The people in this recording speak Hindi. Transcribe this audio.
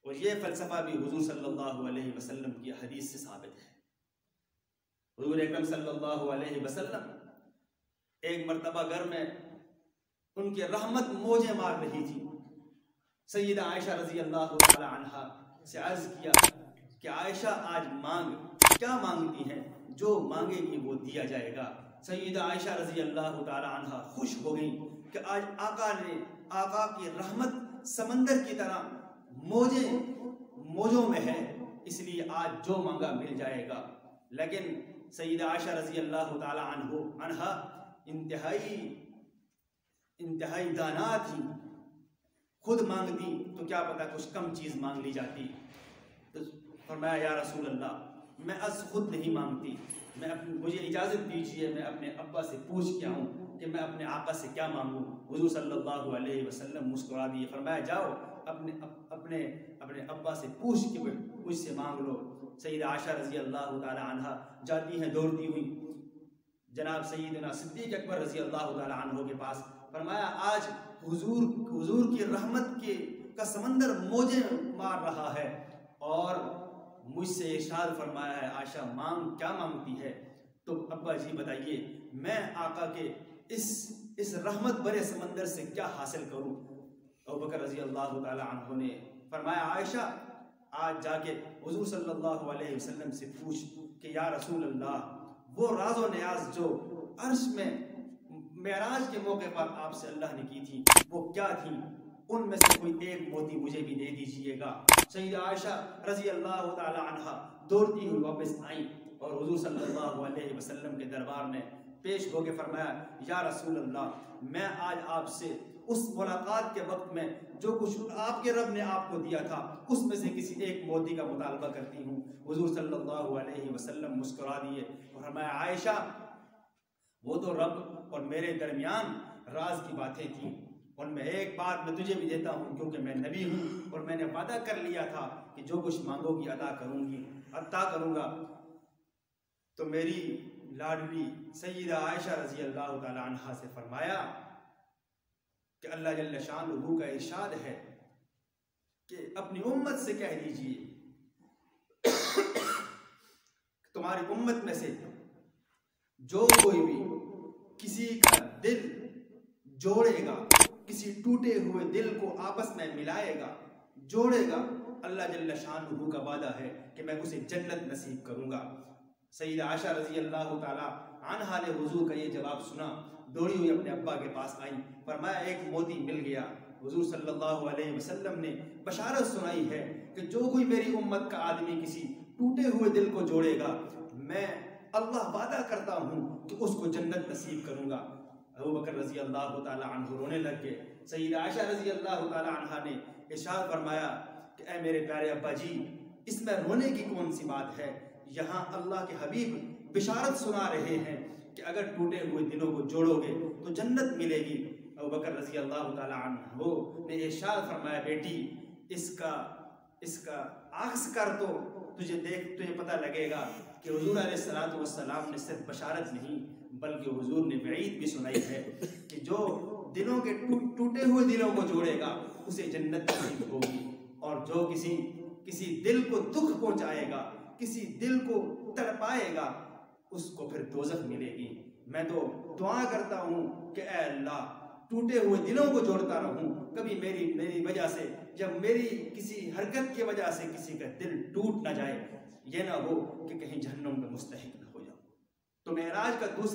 और ये फ़लसफ़ा भी हुज़ूर सल्लल्लाहु अलैहि वसल्लम की हदीस से साबित है। हुज़ूर अकरम सल्लल्लाहु अलैहि वसल्लम एक मरतबा घर में उनके रहमत मौजें मार रही थी। सैयदा आयशा रज़ी अल्लाह तआला अन्हा से अर्ज़ किया कि आयशा आज मांग, क्या मांगती हैं? जो मांगेगी वो दिया जाएगा। सैयदा आयशा रज़ी अल्लाह तआला अन्हा खुश हो गई कि आज आका की रहमत समंदर की तरह मौजों में है, इसलिए आज जो मांगा मिल जाएगा। लेकिन सैयदा आयशा रज़ी अल्लाह तआला अन्हा इंतहाई दाना थी। खुद मांगती तो क्या पता कुछ कम चीज़ मांग ली जाती। तो फरमाया या रसूल अल्लाह, मैं खुद नहीं मांगती, मुझे इजाज़त दीजिए मैं अपने अब्बा से पूछ के आऊँ कि मैं अपने आका से क्या मांगूँ। हुज़ूर सल्लल्लाहु अलैहि वसल्लम मुस्कुरा दिए, फरमाया जाओ अपने अब्बा से पूछ के मुझसे मांग लो। सैयदा आयशा रज़ी अल्लाह तआला अन्हा जाती हैं दौड़ती हुई जनाब सैयदना सिद्दीक़ अकबर रज़ी अल्लाह तआला अन्हु के पास। फरमाया आज हुजूर की रहमत का समंदर मौजें मार रहा है और मुझसे इरशाद फरमाया है आयशा मांग, क्या मांगती है? तो अब्बा जी बताइए मैं आका के इस रहमत भरे समंदर से क्या हासिल करूं? अबू बकर रज़ी अल्लाह तआला अन्हु ने फरमाया आयशा आज जाके हुजूर सल्लल्लाहु अलैहि वसल्लम से पूछ कि या रसूल अल्लाह, वो राज़ व नियाज़ जो अर्श में मेराज के मौके पर आपसे अल्लाह ने की थी वो क्या थी? उनमें से कोई एक मोती मुझे भी दे दीजिएगा। सैयदा आयशा रज़ी अल्लाह तआला अन्हा दौड़ती हुई वापस आई और हुजूर सल्लल्लाहु अलैहि वसल्लम के दरबार में पेश होकर फरमाया या रसूल अल्लाह, मैं आज आपसे उस मुलाकात के वक्त में जो कुछ आपके रब ने आपको दिया था उसमें से किसी एक मोती का मुतालबा करती हूँ। हुजूर सल्लल्लाहु अलैहि वसल्लम मुस्कुरा दिए और फरमाया आयशा, वो तो रब और मेरे दरमियान राज की बातें थी, और मैं एक बात मैं तुझे भी देता हूँ क्योंकि मैं नबी हूँ और मैंने वादा कर लिया था कि जो कुछ मांगोगी अता करूँगा। तो मेरी लाडली सैयदा आयशा रज़ी अल्लाह तआला अन्हा से फरमाया कि अल्लाह जल्ल शानुहु का इरशाद है कि अपनी उम्मत से कह दीजिए तुम्हारी उम्मत में से जो कोई भी किसी का दिल जोड़ेगा, किसी टूटे हुए दिल को आपस में मिलाएगा, जोड़ेगा, अल्लाह जल्ल शानुहु का वादा है कि मैं उसे जन्नत नसीब करूंगा। सैयदा आयशा रज़ी अल्लाह तआला अन्हा ने हुजूर का ये जवाब सुना, दौड़ी हुई अपने अब्बा के पास आई, फरमाया एक मोती मिल गया। हुजूर सल्लल्लाहु अलैहि वसल्लम ने बशारत सुनाई है कि जो कोई मेरी उम्मत का आदमी किसी टूटे हुए दिल को जोड़ेगा, मैं अल्लाह वादा करता हूँ कि उसको जन्नत नसीब करूँगा। अबू बकर रज़ी अल्लाह तआला अन्हु रोने लग गए। सैयदा आयशा रज़ी अल्लाह तआला अन्हा ने इरशाद फरमाया कि ऐ मेरे प्यारे अब्बा जी, इसमें रोने की कौन सी बात है? यहाँ अल्लाह के हबीब बिशारत सुना रहे हैं कि अगर टूटे हुए दिलों को जोड़ोगे तो जन्नत मिलेगी। अबू बकर रज़ी अल्लाह तआला अन्हु ने इरशाद फरमाया बेटी इसका आक्स कर तो तुझे पता लगेगा कि हुजूर अलैहिस्सलातु वस्सलाम ने सिर्फ बशारत नहीं बल्कि हुजूर ने वईद भी सुनाई है कि जो दिलों के टूटे हुए दिलों को जोड़ेगा उसे जन्नत नसीब होगी, और जो किसी दिल को दुख पहुंचाएगा, किसी दिल को तड़पाएगा, उसको फिर दोज़ख मिलेगी। मैं तो दुआ करता हूँ कि ऐ अल्लाह, टूटे हुए दिलों को जोड़ता रहूं, कभी मेरी वजह से या मेरी किसी हरकत की वजह से किसी का दिल टूट ना जाए, ये ना हो कि कहीं जहन्नुम का मुस्तहिक ना हो जाऊं। तो मेराज का दूसरा